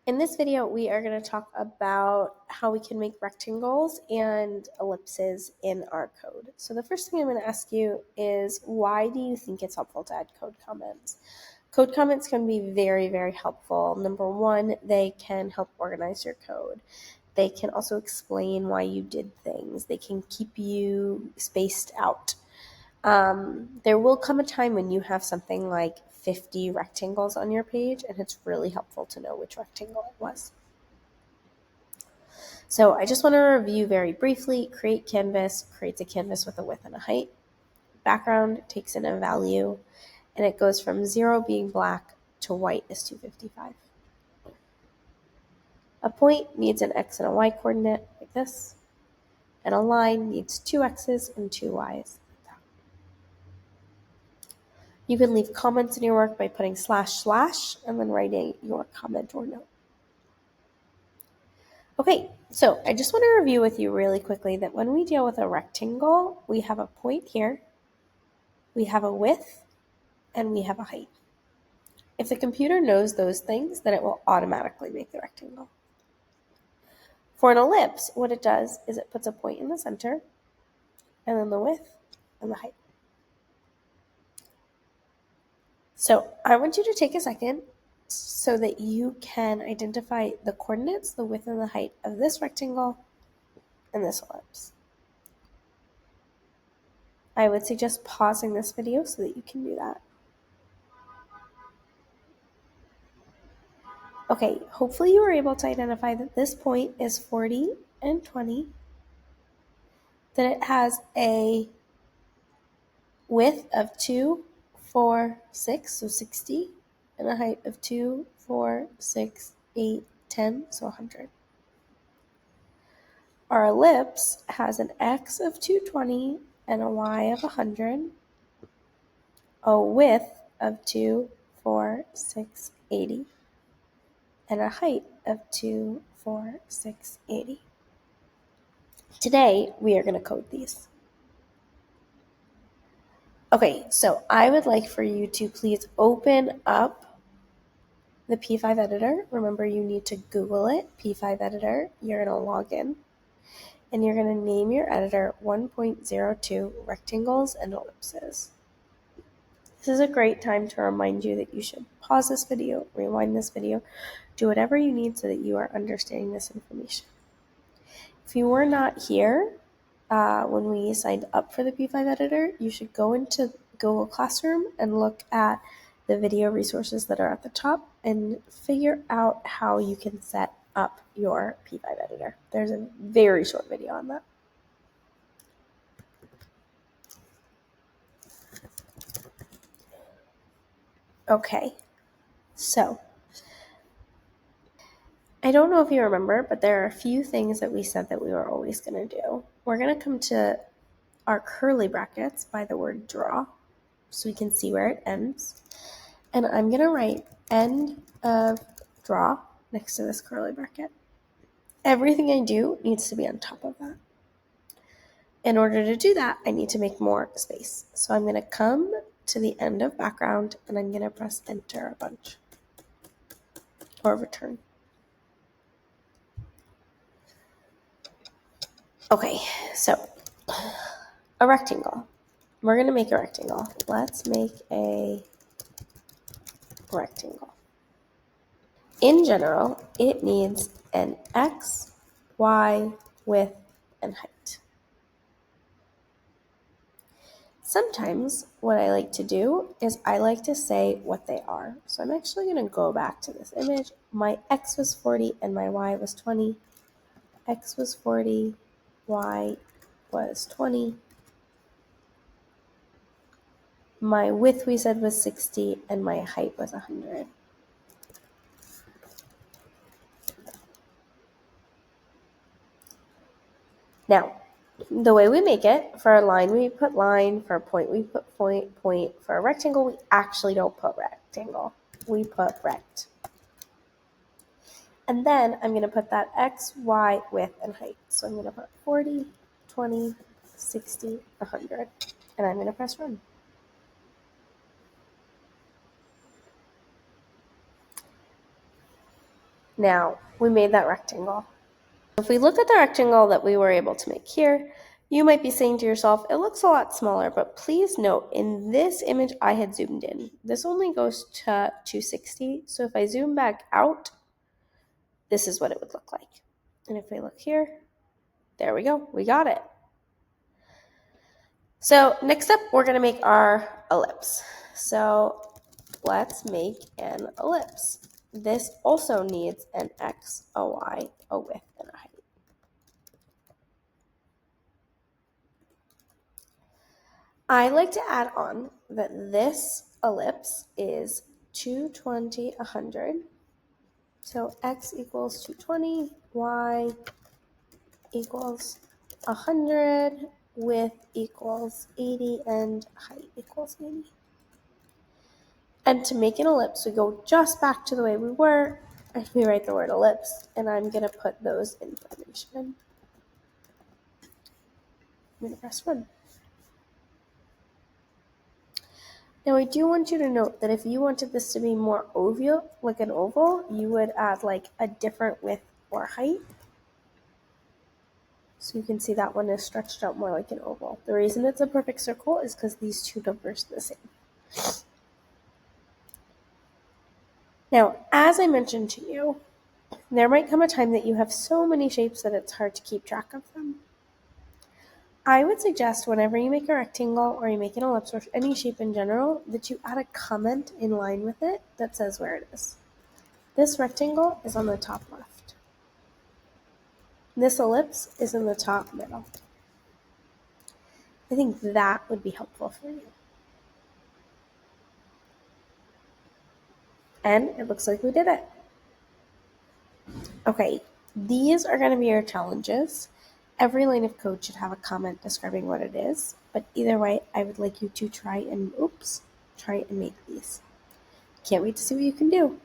In this video, we are going to talk about how we can make rectangles and ellipses in our code. So the first thing I'm going to ask you is, why do you think it's helpful to add code comments? Code comments can be very, very helpful. Number one, they can help organize your code. They can also explain why you did things. They can keep you spaced out. There will come a time when you have something like 50 rectangles on your page, and it's really helpful to know which rectangle it was. So I just want to review very briefly. Create canvas creates a canvas with a width and a height. Background takes in a value, and it goes from 0 being black to white is 255. A point needs an x and a y coordinate like this, and a line needs 2 x's and 2 y's. You can leave comments in your work by putting / and then writing your comment or note. Okay, so I just want to review with you really quickly that when we deal with a rectangle, we have a point here, we have a width, and we have a height. If the computer knows those things, then it will automatically make the rectangle. For an ellipse, what it does is it puts a point in the center, and then the width and the height. So I want you to take a second so that you can identify the coordinates, the width and the height of this rectangle and this ellipse. I would suggest pausing this video so that you can do that. Okay, hopefully you were able to identify that this point is 40 and 20, that it has a width of 2, 4, 6, so 60, and a height of 2, 4, 6, 8, 10, so 100. Our ellipse has an x of 220 and a y of 100, a width of 2, 4, 6, 80, and a height of 2, 4, 6, 80. Today, we are going to code these. Okay, so I would like for you to please open up the P5 editor. Remember, you need to Google it, P5 editor. You're going to log in, and you're going to name your editor 1.02 rectangles and ellipses. This is a great time to remind you that you should pause this video, rewind this video, do whatever you need so that you are understanding this information. If you were not here when we signed up for the P5 editor, you should go into Google Classroom and look at the video resources that are at the top and figure out how you can set up your P5 editor. There's a very short video on that. Okay, so I don't know if you remember, but there are a few things that we said that we were always going to do. We're going to come to our curly brackets by the word draw so we can see where it ends. And I'm going to write end of draw next to this curly bracket. Everything I do needs to be on top of that. In order to do that, I need to make more space. So I'm going to come to the end of background and I'm going to press enter a bunch or return. Okay, so a rectangle. We're going to make a rectangle. Let's make a rectangle. In general, it needs an x, y, width, and height. Sometimes what I like to do is I like to say what they are. So I'm actually going to go back to this image. My x was 40 and my y was 20. X was 40, y was 20. My width we said was 60 and my height was 100. Now, the way we make it, for a line we put line, for a point we put point, point. For a rectangle we actually don't put rectangle, we put rect. And then I'm going to put that x, y, width, and height. So I'm going to put 40, 20, 60, 100, and I'm going to press run. Now, we made that rectangle. If we look at the rectangle that we were able to make here, you might be saying to yourself, it looks a lot smaller, but please note, in this image I had zoomed in, this only goes to 260, so if I zoom back out, this is what it would look like. And if we look here, there we go, we got it. So next up, we're gonna make our ellipse. So let's make an ellipse. This also needs an X, a Y, a width, and a height. I like to add on that this ellipse is 220, 100. So X equals 220, Y equals 100, width equals 80, and height equals 80. And to make an ellipse, we go just back to the way we were, and we write the word ellipse, and I'm going to put those information in. I'm going to press run. Now I do want you to note that if you wanted this to be more oval, like an oval, you would add like a different width or height. So you can see that one is stretched out more like an oval. The reason it's a perfect circle is because these two numbers are the same. Now, as I mentioned to you, there might come a time that you have so many shapes that it's hard to keep track of them. I would suggest whenever you make a rectangle or you make an ellipse or any shape in general, that you add a comment in line with it that says where it is. This rectangle is on the top left. This ellipse is in the top middle. I think that would be helpful for you. And it looks like we did it. Okay, these are going to be your challenges. Every line of code should have a comment describing what it is, but either way, I would like you to try and make these. Can't wait to see what you can do.